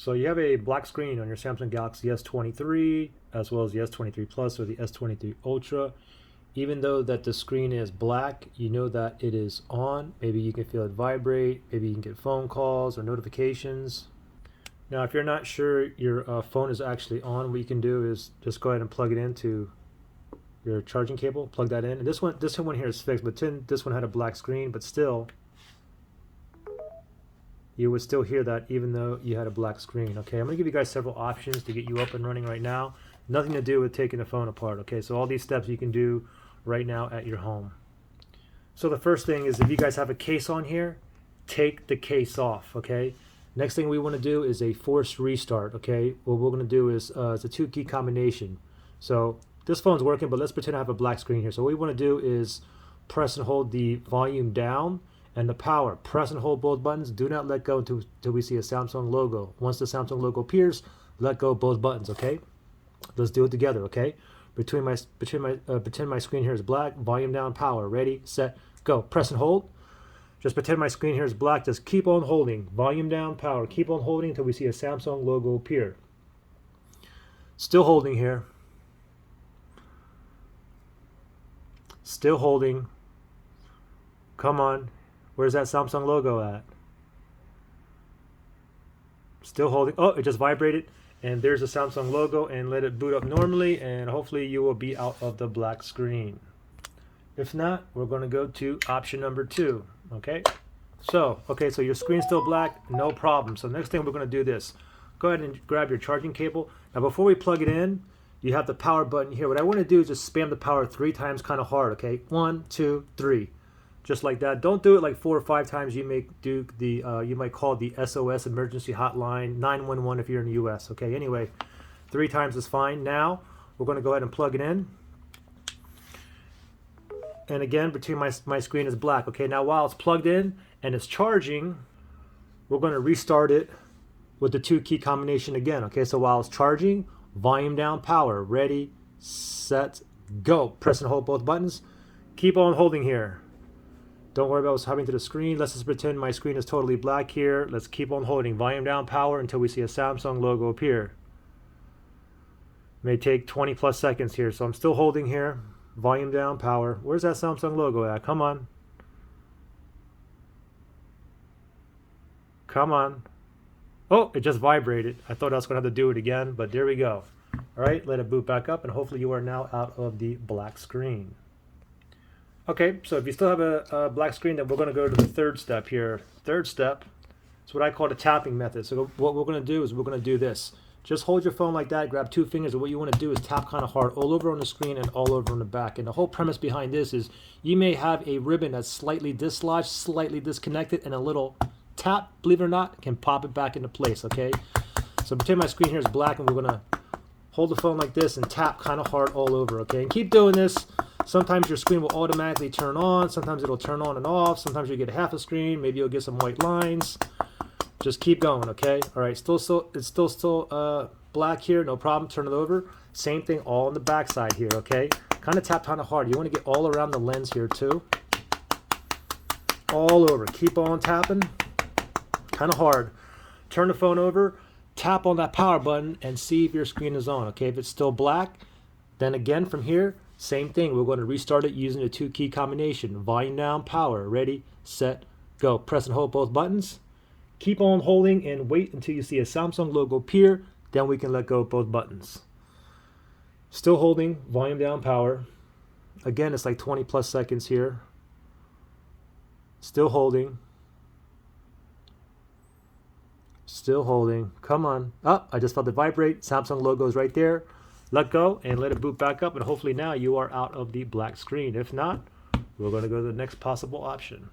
So you have a black screen on your Samsung Galaxy S23 as well as the S23 Plus or the S23 Ultra. Even though that the screen is black, you know that it is on. Maybe you can feel it vibrate. Maybe you can get phone calls or notifications. Now, if you're not sure your phone is actually on, what you can do is just go ahead and plug it into your charging cable. Plug that in. And this one here is fixed, but this one had a black screen, but still, you would still hear that even though you had a black screen. Okay, I'm gonna give you guys several options to get you up and running right now. Nothing to do with taking the phone apart. Okay, so all these steps you can do right now at your home. So the first thing is, if you guys have a case on here, take the case off. Okay, next thing we want to do is a forced restart. Okay, what we're going to do is it's a 2-key combination. So this phone's working, but let's pretend I have a black screen here. So what we want to do is press and hold the volume down and the power. Press and hold both buttons. Do not let go until we see a Samsung logo. Once the Samsung logo appears, let go of both buttons. Okay, let's do it together. Okay, pretend my screen here is black. Volume down, power. Ready, set, go. Press and hold. Just pretend my screen here is black. Just keep on holding. Volume down, power. Keep on holding until we see a Samsung logo appear. Still holding here. Still holding. Come on. Where's that Samsung logo at? Still holding. Oh, it just vibrated. And there's the Samsung logo, and let it boot up normally, and hopefully you will be out of the black screen. If not, we're going to go to option number 2. Okay, so your screen's still black, no problem. So next thing we're going to do this. Go ahead and grab your charging cable. Now before we plug it in, you have the power button here. What I want to do is just spam the power 3 times kind of hard. Okay, 1, 2, 3, just like that. Don't do it like 4 or 5 times. You may do the you might call the SOS emergency hotline 911 if you're in the US. Okay, anyway, 3 times is fine. Now we're going to go ahead and plug it in. And again, between my screen is black. Okay, now while it's plugged in and it's charging, we're going to restart it with the 2-key combination again. Okay, so while it's charging, volume down, power. Ready, set, go. Press and hold both buttons. Keep on holding here. Don't worry about what's happening to the screen. Let's just pretend my screen is totally black here. Let's keep on holding. Volume down, power until we see a Samsung logo appear. May take 20 plus seconds here, so I'm still holding here. Volume down, power. Where's that Samsung logo at? Come on. Come on. Oh, it just vibrated. I thought I was going to have to do it again, but there we go. All right, let it boot back up, and hopefully you are now out of the black screen. Okay, so if you still have a black screen, then we're going to go to the 3rd step here. 3rd step is what I call the tapping method. So what we're going to do is we're going to do this. Just hold your phone like that, grab 2 fingers, and what you want to do is tap kind of hard all over on the screen and all over on the back. And the whole premise behind this is you may have a ribbon that's slightly dislodged, slightly disconnected, and a little tap, believe it or not, can pop it back into place, okay? So pretend my screen here is black, and we're going to hold the phone like this and tap kind of hard all over, okay? And keep doing this. Sometimes your screen will automatically turn on. Sometimes it'll turn on and off. Sometimes you get half a screen. Maybe you'll get some white lines. Just keep going, okay? All right, it's still black here, no problem. Turn it over. Same thing all on the back side here, okay? Kind of tap kind of hard. You want to get all around the lens here too. All over. Keep on tapping. Kind of hard. Turn the phone over. Tap on that power button and see if your screen is on, okay? If it's still black, then again from here, same thing. We're going to restart it using a 2-key combination. Volume down, power. Ready, set, go. Press and hold both buttons. Keep on holding and wait until you see a Samsung logo appear. Then we can let go of both buttons. Still holding, volume down, power. Again, it's like 20 plus seconds here. Still holding. Still holding. Come on. Oh, I just felt it vibrate. Samsung logo is right there. Let go and let it boot back up, and hopefully now you are out of the black screen. If not, we're going to go to the next possible option.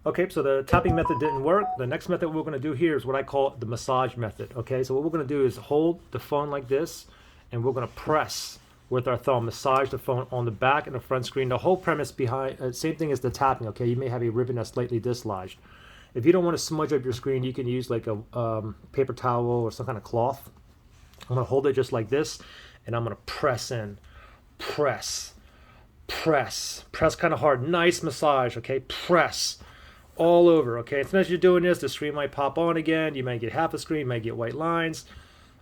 Okay, so the tapping method didn't work. The next method we're going to do here is what I call the massage method. Okay, so what we're going to do is hold the phone like this, and we're going to press with our thumb, massage the phone on the back and the front screen. The whole premise behind, same thing as the tapping, okay? You may have a ribbon that's slightly dislodged. If you don't want to smudge up your screen, you can use like a paper towel or some kind of cloth. I'm going to hold it just like this, and I'm going to press in. Press kind of hard. Nice massage, okay? Press all over, okay? As soon as you're doing this, the screen might pop on again. You might get half a screen, you might get white lines.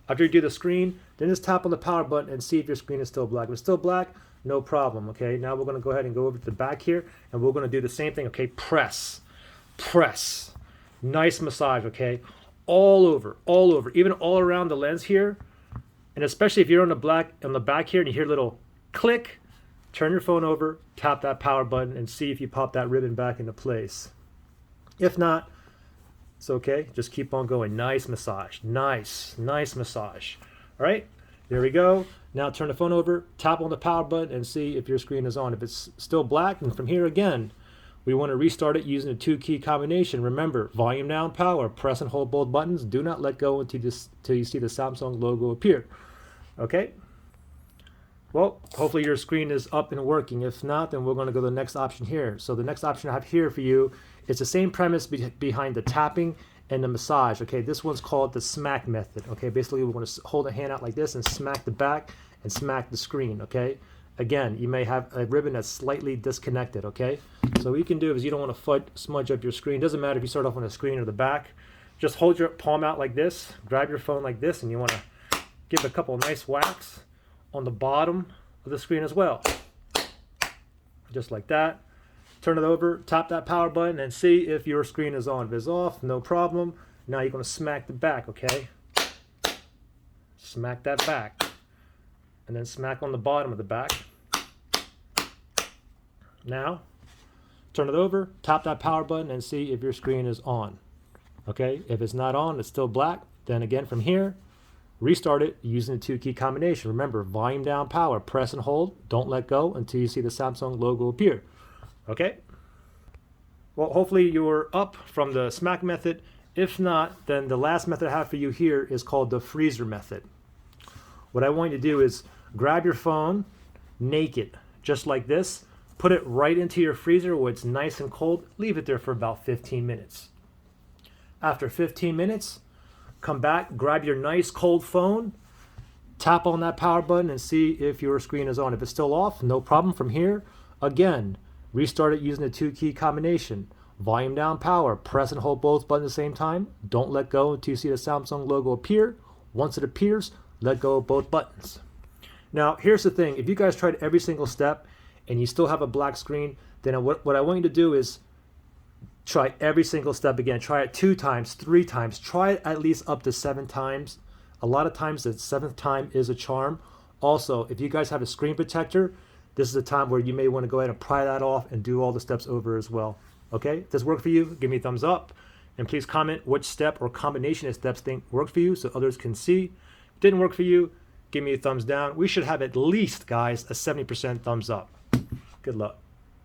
After you do the screen, then just tap on the power button and see if your screen is still black. If it's still black, no problem, okay? Now we're gonna go ahead and go over to the back here, and we're gonna do the same thing, okay? Press, press, nice massage, okay? All over, even all around the lens here. And especially if you're on the back here and you hear a little click, turn your phone over, tap that power button, and see if you pop that ribbon back into place. If not, it's okay. Just keep on going. Nice massage. Nice massage. All right, there we go. Now turn the phone over, tap on the power button, and see if your screen is on. If it's still black, and from here again, we want to restart it using a 2-key combination. Remember, volume down, power, press and hold both buttons. Do not let go until you see the Samsung logo appear. Okay? Well, hopefully your screen is up and working. If not, then we're going to go to the next option here. So the next option I have here for you is the same premise behind the tapping and the massage. Okay, this one's called the smack method. Okay, basically we're going to hold a hand out like this and smack the back and smack the screen. Okay, again, you may have a ribbon that's slightly disconnected. Okay, so what you can do is you don't want to smudge up your screen. Doesn't matter if you start off on the screen or the back. Just hold your palm out like this, grab your phone like this, and you want to give a couple of nice whacks on the bottom of the screen as well. Just like that. Turn it over, tap that power button, and see if your screen is on. If it's off, no problem. Now you're going to smack the back, okay? Smack that back. And then smack on the bottom of the back. Now, turn it over, tap that power button, and see if your screen is on. Okay? If it's not on, it's still black. Then again, from here, restart it using the 2-key combination. Remember, volume down, power, press and hold. Don't let go until you see the Samsung logo appear. Okay? Well, hopefully you're up from the smack method. If not, then the last method I have for you here is called the freezer method. What I want you to do is grab your phone naked, just like this, put it right into your freezer where it's nice and cold, leave it there for about 15 minutes. After 15 minutes, come back, grab your nice cold phone, tap on that power button and see if your screen is on. If it's still off, no problem. From here, again, restart it using the 2-key combination. Volume down, power, press and hold both buttons at the same time. Don't let go until you see the Samsung logo appear. Once it appears, let go of both buttons. Now, here's the thing. If you guys tried every single step and you still have a black screen, then what I want you to do is try every single step again. Try it 2 times, 3 times. Try it at least up to 7 times. A lot of times the 7th time is a charm. Also, if you guys have a screen protector, this is a time where you may want to go ahead and pry that off and do all the steps over as well. Okay, if this worked for you, give me a thumbs up. And please comment which step or combination of steps think worked for you so others can see. If it didn't work for you, give me a thumbs down. We should have at least, guys, a 70% thumbs up. Good luck.